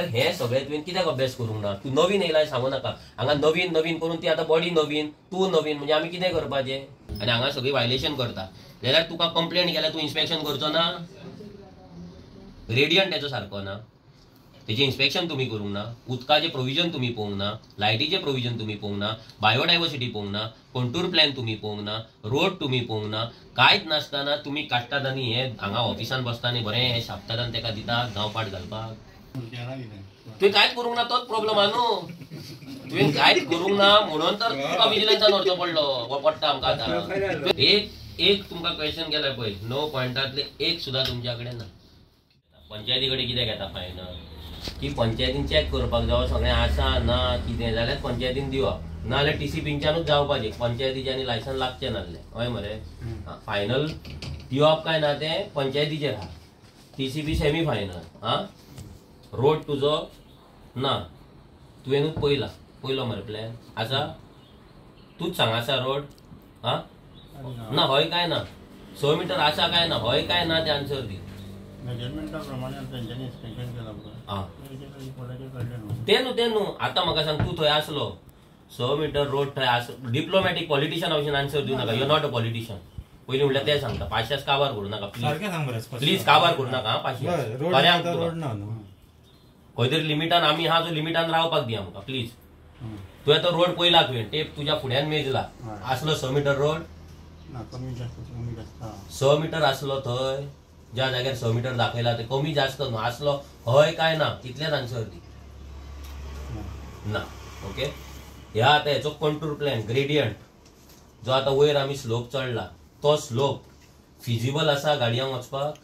जाल्यार हे सगळे तुवें कित्याक अभ्यास करूंक ना? तूं नवीन येयलाय सांगू नाका. हांगा नवीन नवीन करून ती आतां बॉडी नवीन, तूं नवीन, म्हणजे आमी कितें करपाचें? आनी हांगा सगळी वायलेशन करता जाल्यार तुका कंप्लेंट केल्यार तूं इन्स्पेक्शन करचो ना? ग्रेडियंट तेचो सारको ना, तेजें इन्स्पेक्शन तुम्ही करूंक ना, उदकाचें प्रोविजन तुम्ही पळोवंक ना, लायटीचें प्रोविजन तुम्ही पळोवंक ना, बायोडायवर्सिटी पळोवंक ना, कंटूर प्लॅन तुम्ही पळोवंक ना, रोड तुम्ही पळोवंक ना, कांयच नासतना तुम्ही काडटात आनी हे हांगा ऑफिसान बसता आनी बरें हे छापतात आनी तेका दितात गांवपाट घालपाक. तुवें कांयच करूंक ना, तोच प्रॉब्लम आहा न्हू. तुवें कांयच करूंक ना म्हणून तर तुका विजिलन्सान व्हरचो पडलो पडटा आमकां आतां. एक तुमकां क्वेश्चन केल्यार पळय 9 पॉयंटांतले एक सुद्दां तुमच्या कडेन ना. पंचायती कडेन कितें घेता फायनल की पंचायतीन चॅक करपाक जावो सगळें आसा ना कितें जाल्यार पंचायतीन दिवप, नाल्यार टीसीपींच्यानूच जावपाचें, पंचायतीचें आनी लायसन लागचें नासलें. हय मरे, फायनल दिवप काय ना तें पंचायतीचेर आहा. TCP semi final. रोड तुजो ना, तुवेंनूच पयलो मरे प्लॅन आसा, तूच सांग आसा रोड? ना हय काय ना, 6 मीटर आसा काय ना, हय काय ना ते आन्सर दी. ते न्हू आता म्हाका सांग, तू थंय आसलो 6 मीटर रोड थंय डिप्लोमॅटीक पॉलिटिशियन हांवें आन्सर दिवं नाका. You not a politician. पयलीं म्हणल्यार ते सांगता, पाश्यास काबार करूं नाका प्लीज काबार करूं नाका. खंय तरी लिमिटान आमी आहा जो लिमिटान रावपाक दी आमकां प्लीज. तुवें तो रोड पयला, तुवें टेप तुज्या फुड्यान मेजला, आसलो 6 मीटर रोड? 6 मीटर आसलो थंय, ज्या जाग्यार 6 मीटर दाखयला ते कमी जास्त न्हू आसलो, हय काय ना इतलेच आन्सर दी. ना. ओके, ह्या आतां हेचो कंटूर प्लॅन ग्रेडियंट जो आतां वयर आमी स्लोप चडला, तो स्लोप फिजिबल आसा गाडयांक वचपाक?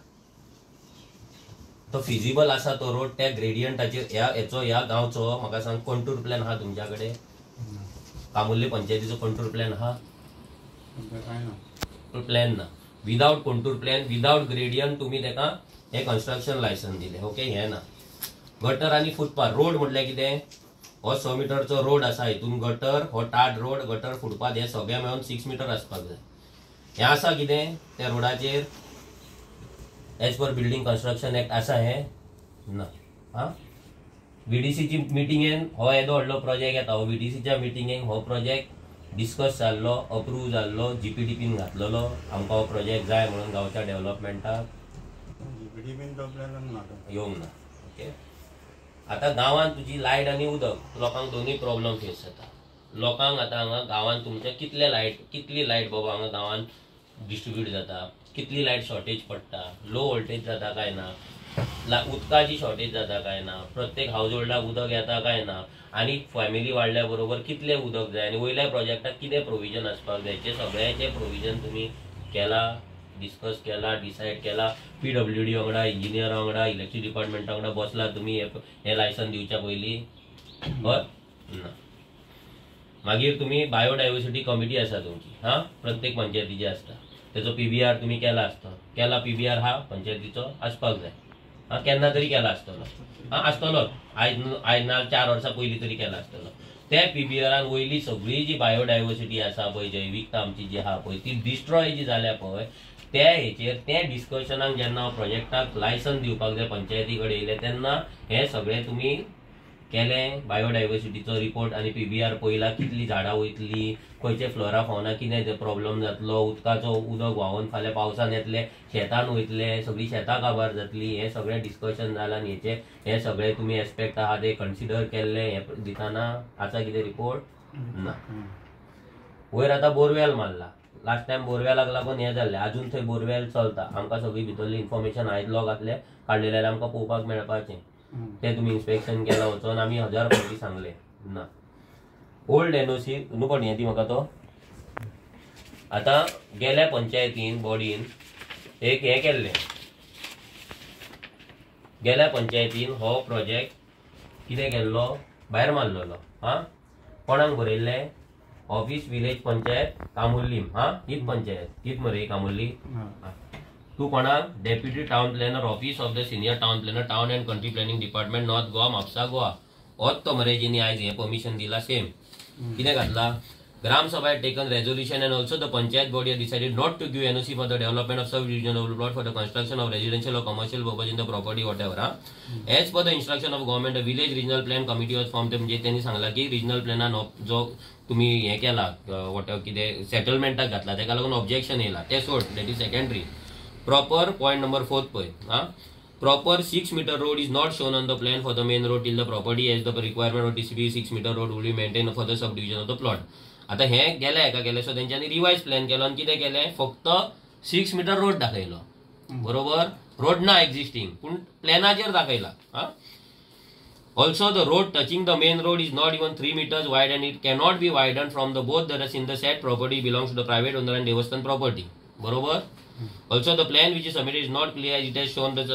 तो फिजिबल आसा तो रोड त्या ग्रेडियंटाचेर? ह्या गांवचो म्हाका सांग कंटूर प्लॅन आहा तुमच्या कडेन? कामुर्ले पंचायतीचो कंटूर प्लॅन आहा? प्लॅन ना. Without contour plan, without gradient तुम्ही तेका हे कन्स्ट्रक्शन लायसन दिले. ओके, हे ना. गटर आणि फुटपाथ. रोड म्हटल्यार कितें? हो 6 मीटरचो रोड आसा, हितून गटर, हो टाट रोड, गटर, फुटपाथ हे सगळे मेळून 6 मीटर आसपाक जाय. हे आसा कितें त्या रोडाचेर? As per building construction act आसा हे? ना. बीडीसीची मिटिंगेन हो येदो व्हडलो प्रोजेक्ट येता, हो बीडीसीच्या मिटिंगेक हो प्रोजेक्ट डिस्कस जाल्लो, अप्रूव जाल्लो, जीपीडीपीन घातलेलो आमकां हो प्रोजेक्ट जाय म्हणून गांवच्या डेव्हलपमेंटाक. येवंक ना. ओके, आतां गांवांत तुजी लायट आनी उदक, लोकांक दोनूय प्रॉब्लम फेस जाता. लोकांक आतां हांगा गांवांत तुमच्या कितली लायट बाबा हांगा गांवांत डिस्ट्रीब्यूट जाता, कितली लायट शॉर्टेज पडटा, लो वोल्टेज जाता काय ना, उदकाची शॉर्टेज जाता काय ना, प्रत्येक हाऊस होल्डाक उदक येता काय ना, आणि फॅमिली वाडल्या बरोबर कितले उदक जाय, आनी वयल्या प्रोजेक्टाक कितें प्रोविजन आसपाक जाय, हे सगळ्याचे प्रोविजन तुम्ही केला, डिस्कस केला, डिसायड केला. पीडब्ल्यूडी वांगडा, इंजिनियर वांगडा, इलेक्ट्रिसिटी डिपार्टमेंटा वांगडा बसला तुम्ही हे लायसन दिवच्या पयलीं? हय ना. मागीर तुम्ही बायोडायवर्सिटी कमिटी आसा तुमची, प्रत्येक पंचायतीची आसता, तेचो पीबीआर तुम्ही केला आसता. केला पीबीआर हा पंचायतीचो आसपाक जाय. केन्ना तरी केला आसतलो, आयज ना 4 वर्सां पयलीं तरी केला आसतलो. त्या पीबीआरान वयली सगळी जी बायोडायवर्सिटी आसा पळय, जैविकता आमची जी आहा पळय, ती डिस्ट्रॉय जी जाल्या पळय, त्या हेचेर त्या डिस्कशनाक जेन्ना प्रोजेक्टाक लायसन दिवपाक जाय पंचायती कडेन येयले तेन्ना हे सगळे तुम्ही केले. बायोडायवर्सिटीचो रिपोर्ट आनी पीबीआर पयला, कितली झाडां वयतली, खंयचे फ्लोरा फावना कितें प्रॉब्लेम जातलो, उदकाचो उदक व्हांवून फाल्यां पावसान येतले, शेतान वयतले, सगळी शेतां काबार जातली, हे सगळें डिस्कशन जालां आनी हे सगळे तुम्ही एस्पेक्ट आहा ते कन्सिडर केल्ले हे दिताना आसा कितें रिपोर्ट? ना. वयर आतां बोरवेल मारला, लास्ट टायम बोरवेलाक लागून हे जाल्लें, अजून थंय बोरवेल चलता. आमकां सगळी भितरली इन्फॉर्मेशन आयज लॉगांतले काडलेले जाल्यार आमकां पळोवपाक मेळपाचें. ते तुम्ही इन्स्पेक्शन केला वचोन आमी 1000 फावटी सांगले ना. ओल्ड एनओसी न्हू पण येती म्हाका तो. आतां गेल्या पंचायतीन बॉडीन एक हे केल्लें, गेल्या पंचायतीन हो प्रोजेक्ट कितें केल्लो, भायर मारलेलो. कोणाक बरयल्ले? Office village panchayat Camurlim. हीच पंचायत, हीच मरे कामुर्ली. तू कोणाक? Deputy town planner, office of the senior town planner, town and country planning department, north Goa, Mapusa Goa. होच तो मरे जेणी आयज हे परमिशन दिला सेम. कितें घातला? Gram Sabha had taken resolution and also the Panchayat body had decided not to give NOC for the development of sub-regional plot for the construction of residential or commercial purpose in the property whatever. As per the instruction of government, a village regional plan committee was formed. म्हणजे त्यांनी सांगला की regional plan जो तुम्ही हे केला what कितें सेटलमेंटाक घातला तेका लागून ऑब्जेक्शन येयला ते सोड, that is secondary. Proper point number 4 पळय proper 6 meter road is not shown on the plan for the main road till the property as the requirement of TCP 6 meter road will be maintained for the subdivision of the plot. आता हे गेले एका गेले सो त्यांच्यानी revise plan केलो आणि कितें केलें फक्त 6 metre road दाखयलो बरोबर. रोड ना एक्झिस्टिंग पूण प्लॅनाचेर दाखयला. Also the road touching the main road is not even 3 meters wide and it cannot be widened from the both the in the said property belongs to the private owner and Devasthan property बरोबर. Also the plan which is submitted is not clear as it has shown the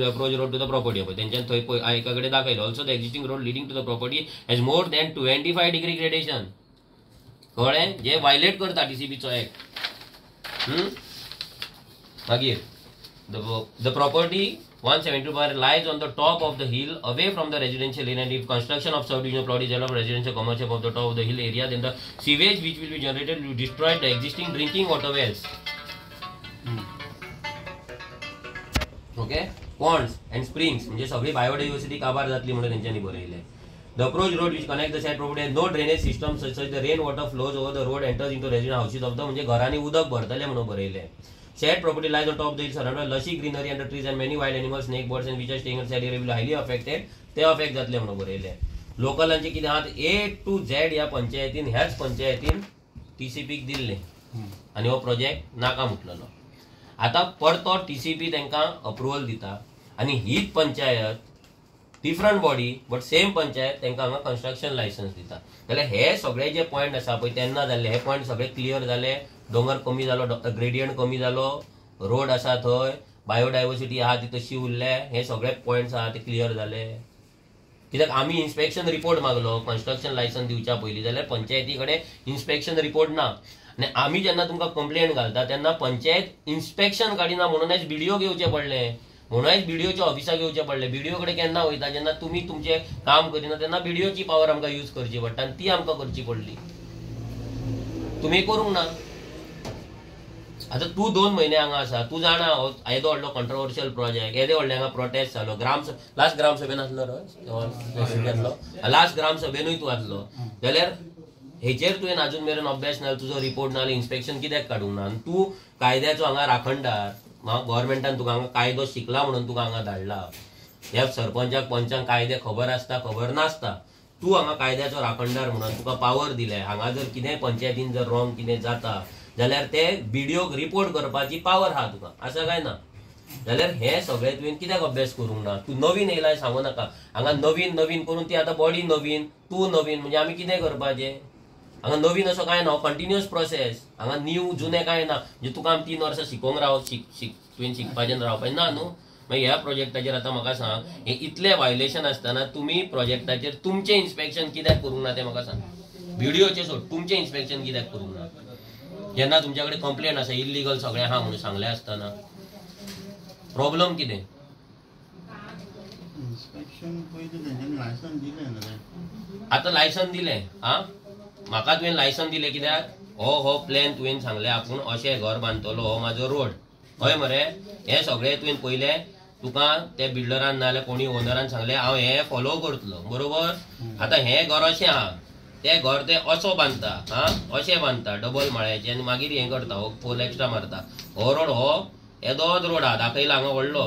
approach road to the property. त्यांच्यान थंय एकाकडे दाखयलो. Also the existing road leading to the property has more than 25 degree gradation. कळ्ळें जे violet करता TCPचो act. मागीर the property 172 lies on the top of the hill away from the residential area and if construction of subdivision plot is developed residential commercial of the top of the hill area then the sewage which will be generated will destroy the existing drinking water wells. Okay, ponds and springs म्हणजे सगळी biodiversity काबार जातली म्हणून त्यांच्यानी बरयले. The approach road which connects the said property has no drainage system such that the rain water flows over the road enters into resident houses of the म्हणजे घरांनी उदक भरतले म्हणून बरयले. Said property lies on top of the hill surrounded by lushy greenery and the trees and many wild animals, snake, birds and which are staying in said area will be highly affected. ते affect जातले म्हणून बरयले. लोकलांचे कितें आहात A to Z या पंचायतीन ह्याच पंचायतीन TCPक दिल्ले आणि हो प्रोजेक्ट नाका मुटलेलो. आता परतो TCP तांकां अप्रुवल दिता आणि हीच panchayat different body but same panchayat तांकां हांगा कन्स्ट्रक्शन लायसन्स दिता. जाल्यार हे सगळे जे पॉयंट आसा पळय तेन्ना जाल्ले हे पॉयंट सगळे क्लियर जाले. दोंगर कमी जालो, ग्रेडियंट कमी जालो, रोड आसा थंय, बायोडायव्हर्सिटी आहा ती तशी उरले, हे सगळे पॉयंट्स आहा ते क्लियर जाले. कित्याक आमी इन्स्पेक्शन रिपोर्ट मागलो कन्स्ट्रक्शन लायसन्स दिवच्या पयलीं जाल्यार पंचायती कडेन इन्स्पेक्शन रिपोर्ट ना आनी आमी जेन्ना तुमकां कंप्लेंट घालता तेन्ना पंचायत इन्स्पेक्शन काडिना म्हणूनच BDO घेवचें पडलें. म्हणूनच BDOच्या ऑफिसाक येवचें पडलें. BDO कडेन केन्ना वयता जेन्ना तुमी तुमचें काम करिना तेन्ना BDOची पावर आमकां यूज करची पडटा आनी ती आमकां करची पडली. तुमी करूंक ना. आता तू 2 महिने हांगा आसा, तू जाणा येदो व्हडलो कंट्रोवर्शियल प्रोजेक्ट, येदे व्हडले हांगा प्रोटेस्ट जालो, लास्ट ग्रामसभेन आसलो लास्ट ग्रामसभेनूय तूं आसलो जाल्यार हेचेर तुवें अजून मेरेन अभ्यास ना, तुजो रिपोर्ट ना, इन्स्पेक्शन कित्याक काडूंक ना. तूं कायद्याचो हांगा राखणदार, गव्हर्मेंटान तुका हांगा कायदो शिकला म्हणून तुका हांगा धाडला. ह्या सरपंचाक पंचांक कायदे खबर आसता खबर नासता. तूं हांगा कायद्याचो राखणदार म्हणून तुका पावर दिले. हांगा जर कितेंय पंचायतीन जर रॉंग कितें जाता जाल्यार ते BDOक रिपोर्ट करपाची पावर आहा तुका, असं काय ना. जाल्यार हे सगळे तुवें कित्याक अभ्यास करूंक ना. तूं नवीन येयलाय सांगू नाका. हांगा नवीन नवीन करून ती आतां बॉडी नवीन, तूं नवीन म्हणजे आमी कितें करपाचें. हांगा नवीन असो काय ना, कंटिन्युअस प्रोसेस. हांगा न्यू जुने काय ना म्हणजे तुका आमी 3 वर्सां शिकोवंक तुवें शिकपाचें रावपाचें ना न्हू. मागीर ह्या प्रोजेक्टाचेर आतां म्हाका सांग, हे इतले वायलेशन आसतना तुमी प्रोजेक्टाचेर तुमचें इन्स्पेक्शन कित्याक करूंक ना तें म्हाका सांग. BDOचें सोड, तुमचें इन्स्पेक्शन कित्याक करूंक ना. जेन्ना तुमच्या कडेन कंप्लेंट आसा इल्लीगल सगळें आहा म्हणून सांगलें आसतना प्रॉब्लेम कितें. आतां लायसन दिलें म्हाका तुवें लायसन दिलें कित्याक हो प्लॅन तुवें सांगलें आपूण अशें घर बांदतलो, हो म्हाजो रोड हय मरे. हें सगळें तुवें पयलें तुका त्या बिल्डरान नाजाल्यार कोणी ओनरान सांगलें हांव हें फॉलो करतलो बरोबर. आतां हें घर अशें आहा, ते घर ते असो बांदता अशें बांदता डबल माळ्याचें आनी मागीर हें करता हो पोल एक्स्ट्रा मारता. हो रोड हो येदोच रोड आहा दाखयला हांगा व्हडलो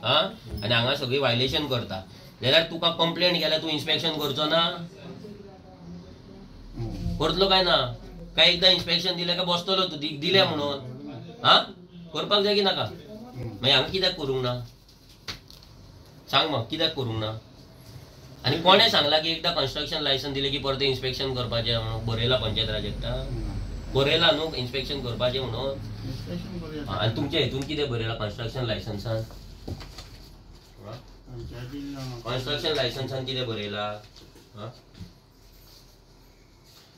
आनी हांगा सगळी वायलेशन करता. जाल्यार तुका कंप्लेंट केल्यार तूं इन्स्पेक्शन करचो ना, करतलो काय ना. काय एकदां इन्स्पेक्शन दिलें काय बसतलो तूं दिलें म्हणून करपाक जाय की नाका. मागीर हांगा कित्याक करूंक ना सांग म्हाका, कित्याक करूंक ना. आणि कोणे सांगला की एकदा कन्स्ट्रक्शन लायसन दिले की परत इन्स्पेक्शन करपाचें म्हणून बरयला पंचायत राज एक्टाक बरयला न्हू इन्स्पेक्शन करपाचें म्हणून. आनी तुमच्या हेतून कितें बरयला कन्स्ट्रक्शन लायसन्सान. कन्स्ट्रक्शन लायसन्सान कितें बरयला.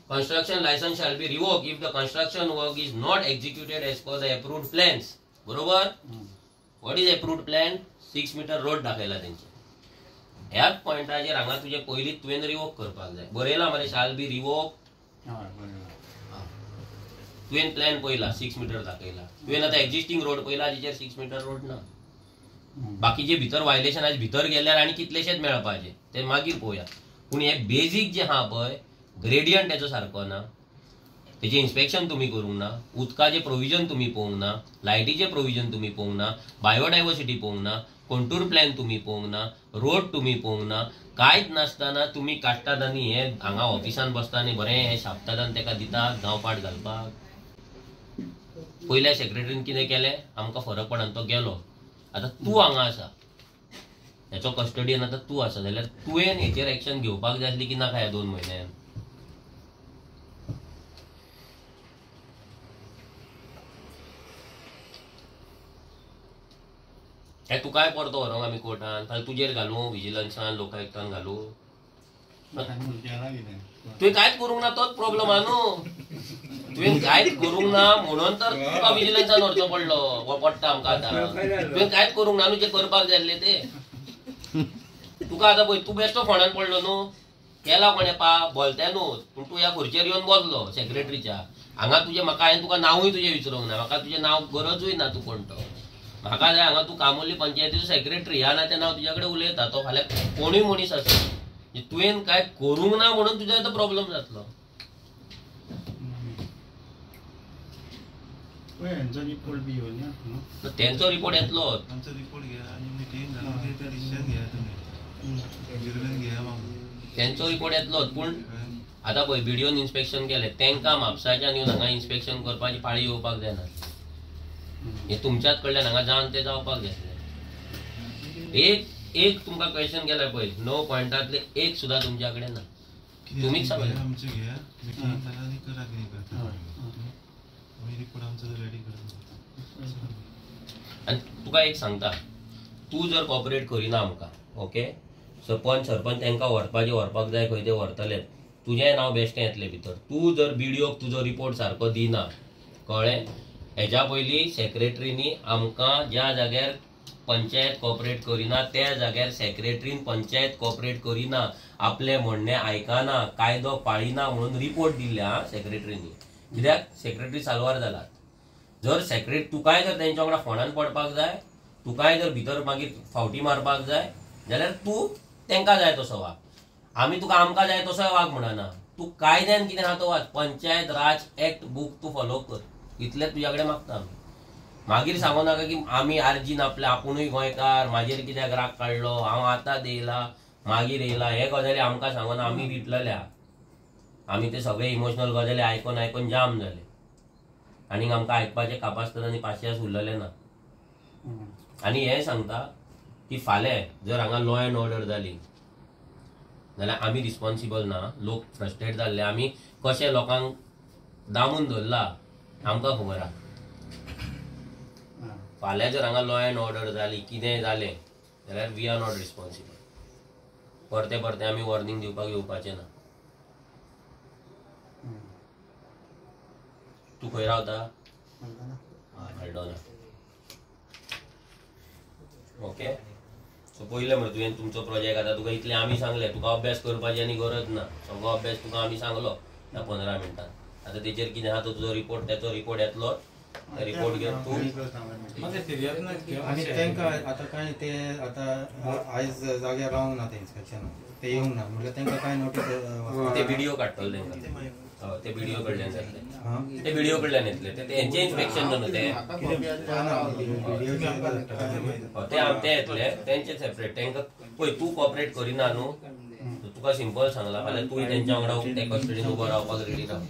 construction license shall be revoked if the construction work is not executed as per the approved plans. बरोबर. what is approved plan? 6 meter road दाखयला तेंचे. ह्याच पॉइंटाचेर हांगा तुजे पयलीं तुवें रिवोक करपाक जाय. बरयला मरे शाल बी रिवोक तुवें प्लॅन पळयला 6 मीटर दाखयला, तुवें आतां एक्झिस्टिंग रोड पळयला जेचेर 6 मीटर रोड ना. बाकीचे भितर वायलेशन आज भितर गेल्यार आनी कितलेशेच मेळपाचे ते मागीर पळोवया. पूण हे बेजीक जे आहा पळय ग्रेडियंट तेचो सारको ना, तेजे इन्स्पेक्शन तुम्ही करूंक ना, उदकाचे प्रोविजन तुम्ही पळोवंक ना, लायटीचे प्रोविजन तुम्ही पळोवंक ना, बायोडायवर्सिटी पळोवंक ना, कंटूर प्लॅन तुम्ही पळोवंक ना, रोड तुम्ही पळोवंक ना, कांयच नासतना तुम्ही काडटात आनी हे हांगा ऑफिसान बसता आनी बरें हे छापतात आनी तेका दितात गांवपाट घालपाक. पयल्या सेक्रेटरीन कितें केलें आमकां फरक पडना, तो गेलो. आतां तूं हांगा आसा, हेचो कस्टडियन आतां तूं आसा जाल्यार तुवें हेचेर एक्शन घेवपाक जाय आसली की नाका ह्या 2 म्हयन्यान. हे तुकाय परतो व्हरोंक आमी कोर्टान, फाल्यां तुजेर घालूं, विजिलन्सान, लोकायुक्तान घालूं. तुवें कांयच करूंक ना तोच प्रॉब्लम आहा न्हू. तुवें कांयच करूंक ना म्हणून तर तुका विजिलन्सान व्हरचो पडलो वा पडटा आमकां आतां. तुवें कांयच करूंक ना न्हू जे करपाक जाय आसलें ते. तुका आतां पळय तूं बेश्टो फोंडान पडलो न्हू, केला कोणें बोलत्यानूच, पूण तूं ह्या खुर्चेर येवन बसलो सेक्रेटरीच्या. हांगा तुजें म्हाका हांवें तुका नांवूय तुजें विचारूंक ना, म्हाका तुजें नांव गरजूय ना, तूं कोण तो. म्हाका जाय हांगा तूं कामोली पंचायतीचो सेक्रेटरी, ह्या नात्यान हांव तुज्या कडेन उलयता. तो फाल्यां कोणूय मनीस आसा, तुवें कांय करूंक ना म्हणून तुज्या आतां प्रॉब्लेम जातलो. तेंचो रिपोर्ट येतलो. तेंचो रिपोर्ट येतलोच. पूण आतां पळय बिडिओन इन्स्पेक्शन केलें, तेंकां म्हापसाच्यान येवन हांगा इन्स्पेक्शन करपाची पाळी येवपाक जायना. हे तुमच्याच कडल्यान हांगा जावन ते जावपाक जाय. एक तुमकां क्वेश्चन केला पळय 9 पॉयंटांतले एक सुद्दां तुमच्या कडेन ना. तुमीच सांगले आनी तुका एक सांगता, तूं जर कॉपरेट करिना आमकां, ओके, सरपंच तेंकां व्हरपाक जाय खंय ते व्हरतले, तुजें नांव बेश्टें येतलें भितर. तूं जर बिडिओक तुजो रिपोर्ट सारको दिना, कळ्ळें. हेच्या पयलीं सेक्रेटरीनी आमकां ज्या जाग्यार पंचायत कॉपरेट करिना त्या जाग्यार सेक्रेटरीन पंचायत कॉपरेट करिना, आपले म्हणणें आयकना, कायदो पाळिना म्हणून रिपोर्ट दिल्ल्या सेक्रेटरीनी. कित्याक सेक्रेटरी साल्वार जालात. जर तुकाय जर तेंच्या वांगडा फोंडान पडपाक जाय, तुकाय जर भितर मागीर फावटी मारपाक जाय जाल्यार तूं तेंकां जाय तसो वाग. आमी तुका आमकां जाय तसोय वाग म्हणना. तूं कायद्यान कितें आहा तो वाग. पंचायत राज एक्ट बूक तूं फॉलो कर, इतलें तुज्या कडेन मागता आमी. मागीर सांगू नाका की आमी आर्जीन आपले आपुणूय गोंयकार, म्हाजेर कित्याक राग काडलो, हांव आतां येयला मागीर येयला, हे गजाली आमकां सांगून आमी विटलेल्या. आमी ते सगळे इमोशनल गजाली आयकून जाम जाले आनी आमकां आयकपाचें कापासतना आनी पाशयास उरलेलें ना. आनी हें सांगता की फाल्यां जर हांगा लॉ एंड ऑर्डर जाली जाल्यार आमी रिस्पॉन्सिबल ना. लोक फ्रस्ट्रेट जाल्ले, आमी कशे लोकांक दामून धरला आमकां खबर आहा. फाल्यां जर हांगा लॉ एंड ऑर्डर जाली, कितेंय जालें जाल्यार वी आर नॉट रिस्पॉन्सिबल. परते आमी वॉर्निंग दिवपाक येवपाचें ना. तूं खंय रावता? हल्डोना. ओके. सो पयलें म्हणून तुवें तुमचो प्रोजेक्ट आतां तुका इतलें आमी सांगलें, तुका अभ्यास करपाची आनी गरज ना. सगळो अभ्यास तुका आमी सांगलो ह्या 15 मिनटान. आतां तेचेर कितें आहा तो तुजो रिपोर्ट, तेचो रिपोर्ट येतलो. रिपोर्ट घेवन तूं आनी तेंकां आतां कांय ते आतां आयज जाग्यार रावंक ना ते इन्स्पेक्शन, ते येवंक ना म्हणल्यार तेंकां कांय नोटीस. ते व्हिडिओ काडटले तेंकां. ते व्हिडिओ कडल्यान जातले. ते व्हिडिओ कडल्यान येतले. ते हेंचे इन्स्पेक्शन न्हू ते येतले तेंचे सेपरेट. तेंकां पळय तूं कॉपरेट करिना न्हू, तुका सिंपल सांगला फाल्यां तूंय तेंच्या वांगडा ते कस्टडीन उबो रावपाक रेडी राव.